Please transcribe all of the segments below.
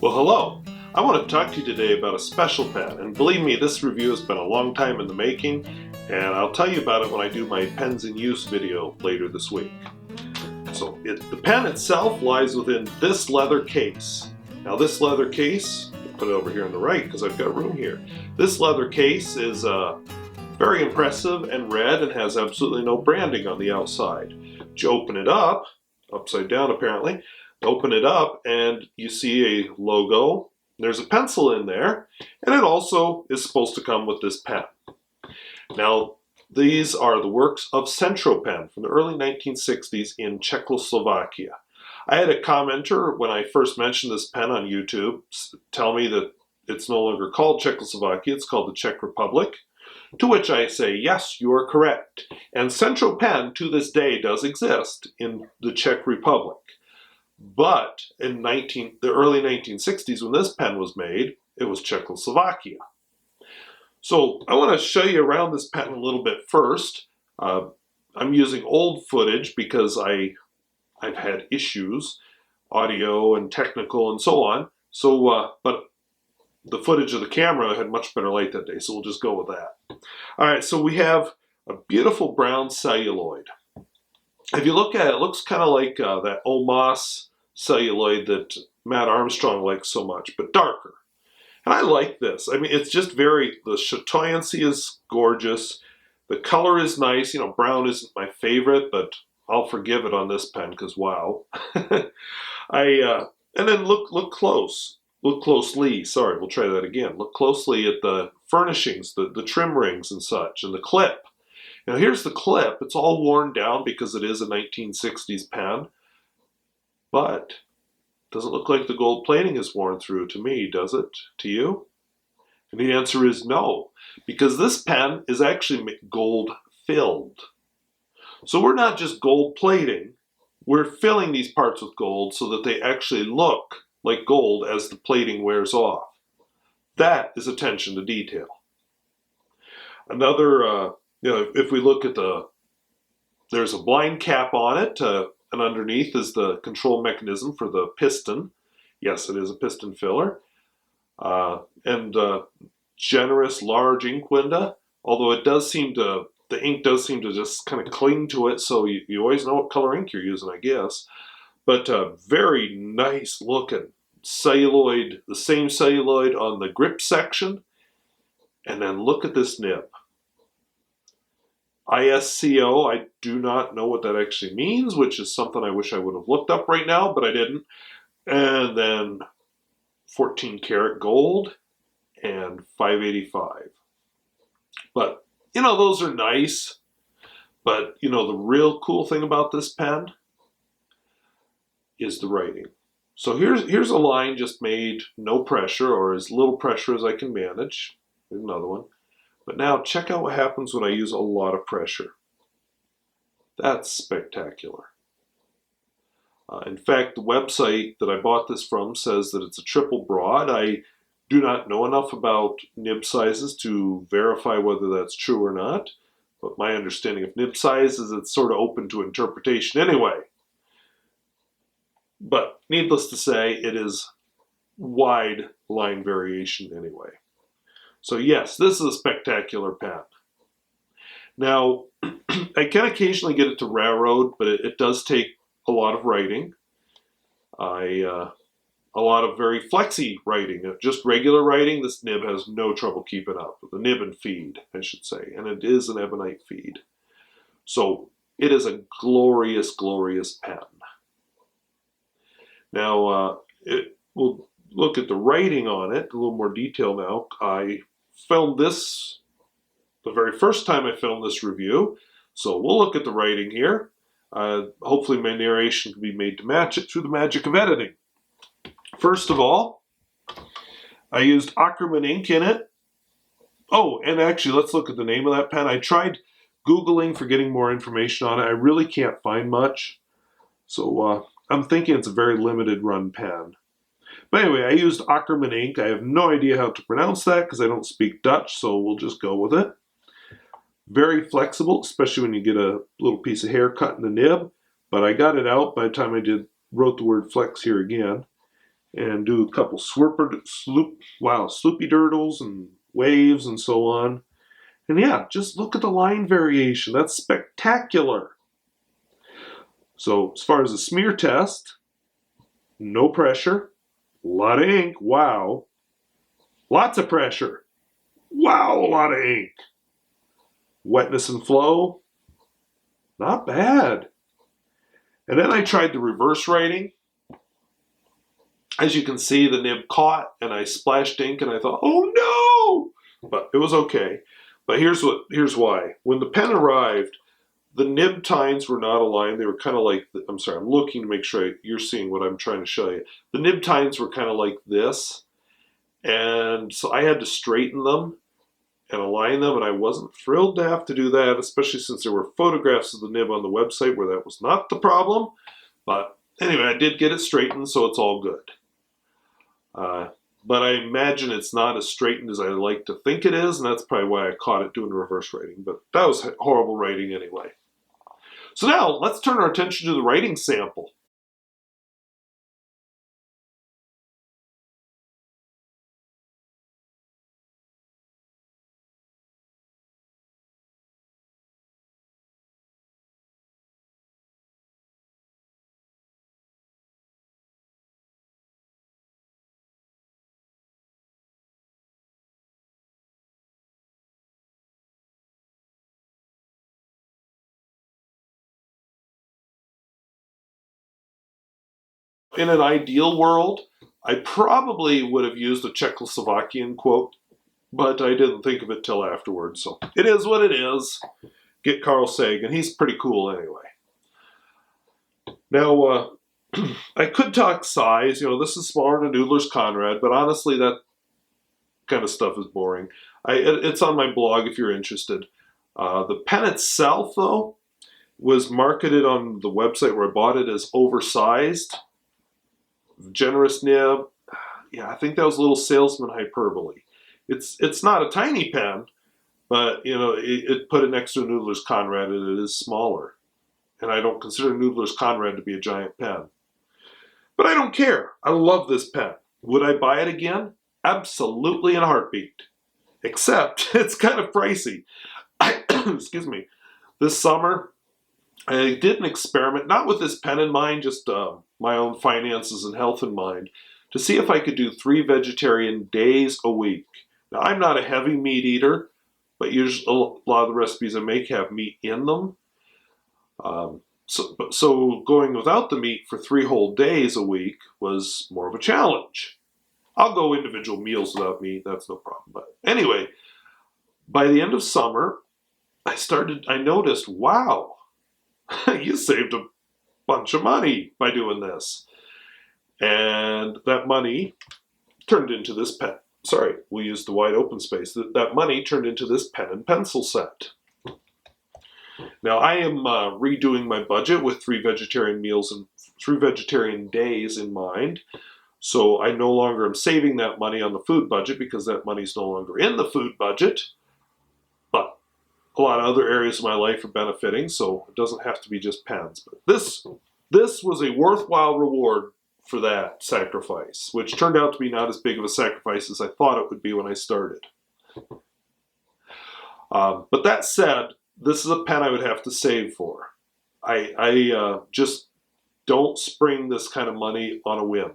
Well, hello. I want to talk to you today about a special pen, and believe me, this review has been a long time in the making, and I'll tell you about it when I do my pens in use video later this week. So, the pen itself lies within this leather case. Now, this leather case, I'll put it over here on the right because I've got room here. This leather case is very impressive and red and has absolutely no branding on the outside. But you open it up, upside down apparently, open it up and you see a logo. There's a pencil in there, and it also is supposed to come with this pen. Now, these are the works of Centropen from the early 1960s in Czechoslovakia. I had a commenter when I first mentioned this pen on YouTube tell me that it's no longer called Czechoslovakia, it's called the Czech Republic. To which I say, yes, you are correct. And Centropen to this day does exist in the Czech Republic. But in the early 1960s, when this pen was made, it was Czechoslovakia. So I want to show you around this pen a little bit first. I'm using old footage because I've had issues, audio and technical and so on. So, but the footage of the camera had much better light that day, so we'll just go with that. All right, so we have a beautiful brown celluloid. If you look at it, it looks kind of like that Omas celluloid that Matt Armstrong likes so much, but darker. And I like this. I mean, it's just the chatoyancy is gorgeous. The color is nice. You know, brown isn't my favorite, but I'll forgive it on this pen because wow. And then look closely. Sorry, we'll try that again. Look closely at the furnishings, the trim rings and such, and the clip. Now here's the clip. It's all worn down because it is a 1960s pen, but doesn't look like the gold plating is worn through to me, does it? To you? And the answer is no, because this pen is actually gold filled. So we're not just gold plating, we're filling these parts with gold so that they actually look like gold as the plating wears off. That is attention to detail. Another, if we look at there's a blind cap on it, and underneath is the control mechanism for the piston. Yes, it is a piston filler. And generous large ink window, although the ink does seem to just kind of cling to it, so you always know what color ink you're using, I guess. But very nice looking celluloid, the same celluloid on the grip section. And then look at this nib. ISCO, I do not know what that actually means, which is something I wish I would have looked up right now, but I didn't. And then 14 karat gold and 585. But, those are nice. But, the real cool thing about this pen is the writing. So here's a line just made no pressure, or as little pressure as I can manage. Here's another one. But now check out what happens when I use a lot of pressure. That's spectacular. In fact, the website that I bought this from says that it's a triple broad. I do not know enough about nib sizes to verify whether that's true or not. But my understanding of nib size is it's sort of open to interpretation anyway. But needless to say, it is wide line variation anyway. So yes, this is a spectacular pen. Now, I can occasionally get it to railroad, but it does take a lot of writing. A lot of very flexy writing. Just regular writing, this nib has no trouble keeping up. The nib and feed, I should say. And it is an ebonite feed. So it is a glorious, glorious pen. Now, we'll look at the writing on it, a little more detail now. I filmed this the very first time I filmed this review, so we'll look at the writing here. Hopefully my narration can be made to match it through the magic of editing. First of all, I used Ackerman ink in it. Oh, and actually, let's look at the name of that pen. I tried Googling for getting more information on it. I really can't find much, so I'm thinking it's a very limited run pen. But anyway, I used Ackerman ink. I have no idea how to pronounce that because I don't speak Dutch, so we'll just go with it. Very flexible, especially when you get a little piece of hair cut in the nib. But I got it out by the time I wrote the word flex here again. and do a couple sloopy dirtles and waves and so on. And yeah, just look at the line variation. That's spectacular. So as far as the smear test, no pressure, a lot of ink, wow. Lots of pressure, wow, a lot of ink. Wetness and flow, not bad. And then I tried the reverse writing. As you can see, the nib caught and I splashed ink and I thought, oh no! But it was okay. But here's why. When the pen arrived, the nib tines were not aligned. They were kind of like, I'm sorry, I'm looking to make sure you're seeing what I'm trying to show you. The nib tines were kind of like this. And so I had to straighten them and align them, and I wasn't thrilled to have to do that, especially since there were photographs of the nib on the website where that was not the problem. But anyway, I did get it straightened, so it's all good. But I imagine it's not as straightened as I like to think it is, and that's probably why I caught it doing reverse writing. But that was horrible writing anyway. So now, let's turn our attention to the writing sample. In an ideal world, I probably would have used a Czechoslovakian quote, but I didn't think of it till afterwards. So it is what it is. Get Carl Sagan. He's pretty cool anyway. Now, I could talk size. You know, this is smaller than Noodler's Conrad, but honestly, that kind of stuff is boring. It's on my blog if you're interested. The pen itself, though, was marketed on the website where I bought it as oversized. Generous nib. Yeah, I think that was a little salesman hyperbole. It's not a tiny pen, but you know, it put it next to a Noodler's Conrad, and it is smaller. And I don't consider Noodler's Conrad to be a giant pen. But I don't care. I love this pen. Would I buy it again? Absolutely in a heartbeat. Except it's kind of pricey. Excuse me. This summer, I did an experiment, not with this pen in mind, just my own finances and health in mind, to see if I could do 3 vegetarian days a week. Now, I'm not a heavy meat eater, but usually a lot of the recipes I make have meat in them. So going without the meat for 3 whole days a week was more of a challenge. I'll go individual meals without meat, that's no problem. But anyway, by the end of summer, I noticed, wow, you saved a bunch of money by doing this. And that money turned into this pen. Sorry, we'll use the wide open space. That money turned into this pen and pencil set. Now I am redoing my budget with 3 vegetarian meals and 3 vegetarian days in mind. So I no longer am saving that money on the food budget because that money's no longer in the food budget. But a lot of other areas of my life are benefiting, so it doesn't have to be just pens. But this was a worthwhile reward for that sacrifice, which turned out to be not as big of a sacrifice as I thought it would be when I started. But that said, this is a pen I would have to save for. I just don't spring this kind of money on a whim.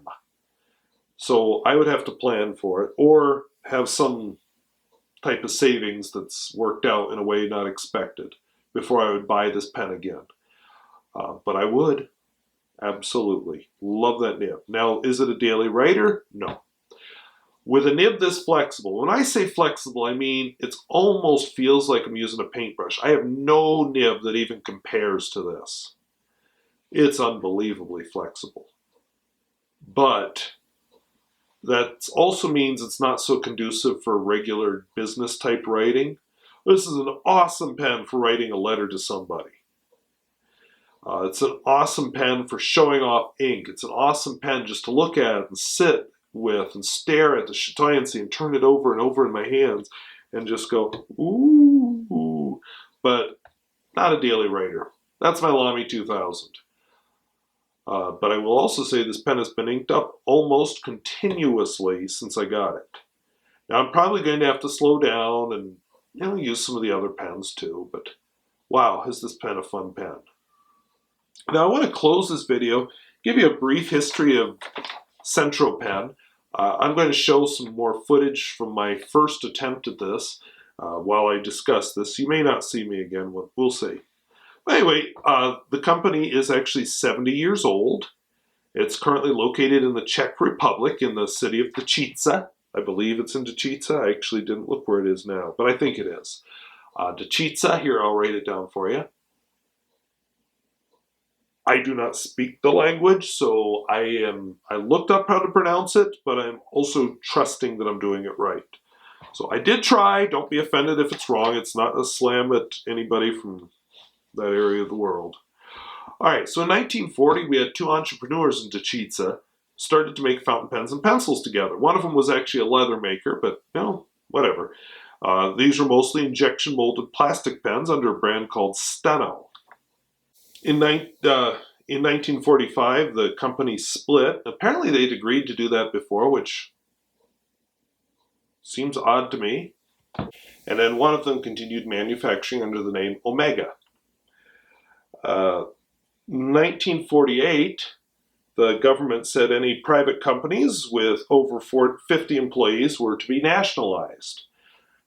So I would have to plan for it or have some type of savings that's worked out in a way not expected before I would buy this pen again. But I would. Absolutely. Love that nib. Now, is it a daily writer? No. With a nib this flexible, when I say flexible, I mean it almost feels like I'm using a paintbrush. I have no nib that even compares to this. It's unbelievably flexible. But that also means it's not so conducive for regular business type writing. This is an awesome pen for writing a letter to somebody. It's an awesome pen for showing off ink. It's an awesome pen just to look at and sit with and stare at the chatoyancy and turn it over and over in my hands and just go, ooh. But not a daily writer. That's my Lamy 2000. But I will also say this pen has been inked up almost continuously since I got it. Now I'm probably going to have to slow down and use some of the other pens too, but wow, is this pen a fun pen. Now I want to close this video, give you a brief history of Centropen. I'm going to show some more footage from my first attempt at this while I discuss this. You may not see me again, we'll see. Anyway, the company is actually 70 years old. It's currently located in the Czech Republic in the city of Dečice. I believe it's in Dečice. I actually didn't look where it is now, but I think it is. Dečice, here I'll write it down for you. I do not speak the language, so I looked up how to pronounce it, but I'm also trusting that I'm doing it right. So I did try. Don't be offended if it's wrong. It's not a slam at anybody from that area of the world. All right, so in 1940, we had two entrepreneurs in Dečice started to make fountain pens and pencils together. One of them was actually a leather maker, but whatever. These were mostly injection molded plastic pens under a brand called Steno. In 1945, the company split. Apparently they'd agreed to do that before, which seems odd to me. And then one of them continued manufacturing under the name Omega. 1948, the government said any private companies with over 50 employees were to be nationalized.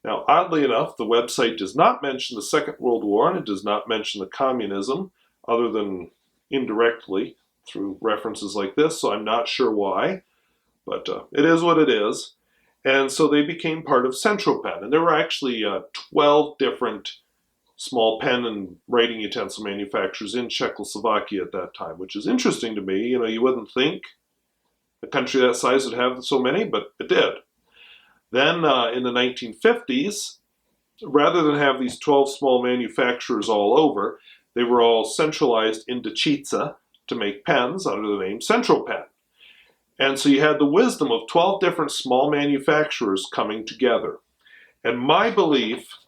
Now, oddly enough, the website does not mention the Second World War, and it does not mention the communism, other than indirectly through references like this, so I'm not sure why, but it is what it is. And so they became part of Centropen, and there were actually 12 different small pen and writing utensil manufacturers in Czechoslovakia at that time, which is interesting to me. You wouldn't think a country that size would have so many, but it did. Then in the 1950s, rather than have these 12 small manufacturers all over, they were all centralized in Dečice to make pens under the name Centropen. And so you had the wisdom of 12 different small manufacturers coming together. And my belief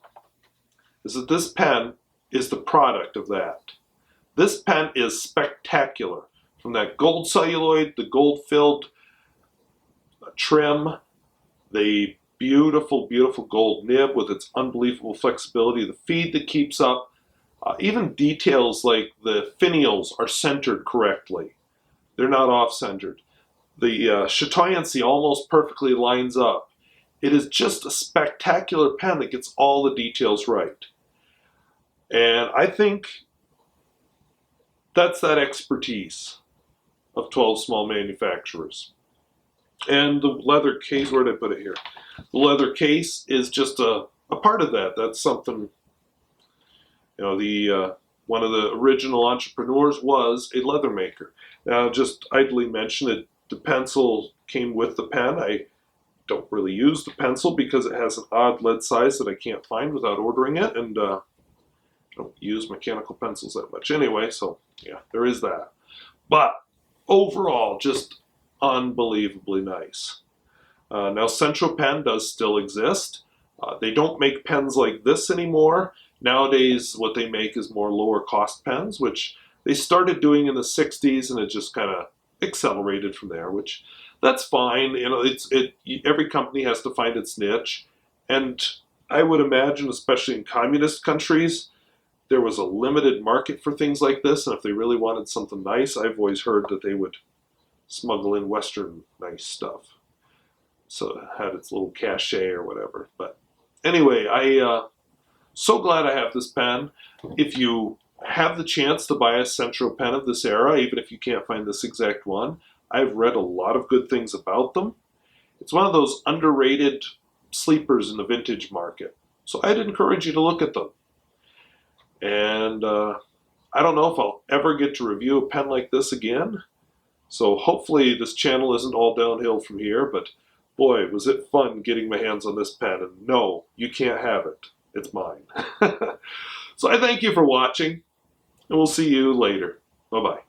is that this pen is the product of that. This pen is spectacular. From that gold celluloid, the gold-filled trim, the beautiful, beautiful gold nib with its unbelievable flexibility, the feed that keeps up, even details like the finials are centered correctly. They're not off-centered. The chatoyancy almost perfectly lines up. It is just a spectacular pen that gets all the details right. And I think that's that expertise of 12 small manufacturers. And the leather case, where did I put it here? The leather case is just a part of that. That's something, one of the original entrepreneurs was a leather maker. Now, just idly mention it, the pencil came with the pen. I don't really use the pencil because it has an odd lead size that I can't find without ordering it, and I don't use mechanical pencils that much anyway, so yeah, there is that. But overall, just unbelievably nice. Now, Centropen does still exist. They don't make pens like this anymore. Nowadays, what they make is more lower cost pens, which they started doing in the 60s, and it just kind of accelerated from there, which that's fine. Every company has to find its niche. And I would imagine, especially in communist countries, there was a limited market for things like this, and if they really wanted something nice, I've always heard that they would smuggle in Western nice stuff. So it had its little cachet or whatever. But anyway, so glad I have this pen. If you have the chance to buy a Centropen of this era, even if you can't find this exact one, I've read a lot of good things about them. It's one of those underrated sleepers in the vintage market. So I'd encourage you to look at them. And I don't know if I'll ever get to review a pen like this again. So hopefully this channel isn't all downhill from here, but boy, was it fun getting my hands on this pen. And no, you can't have it. It's mine. So I thank you for watching, and we'll see you later. Bye-bye.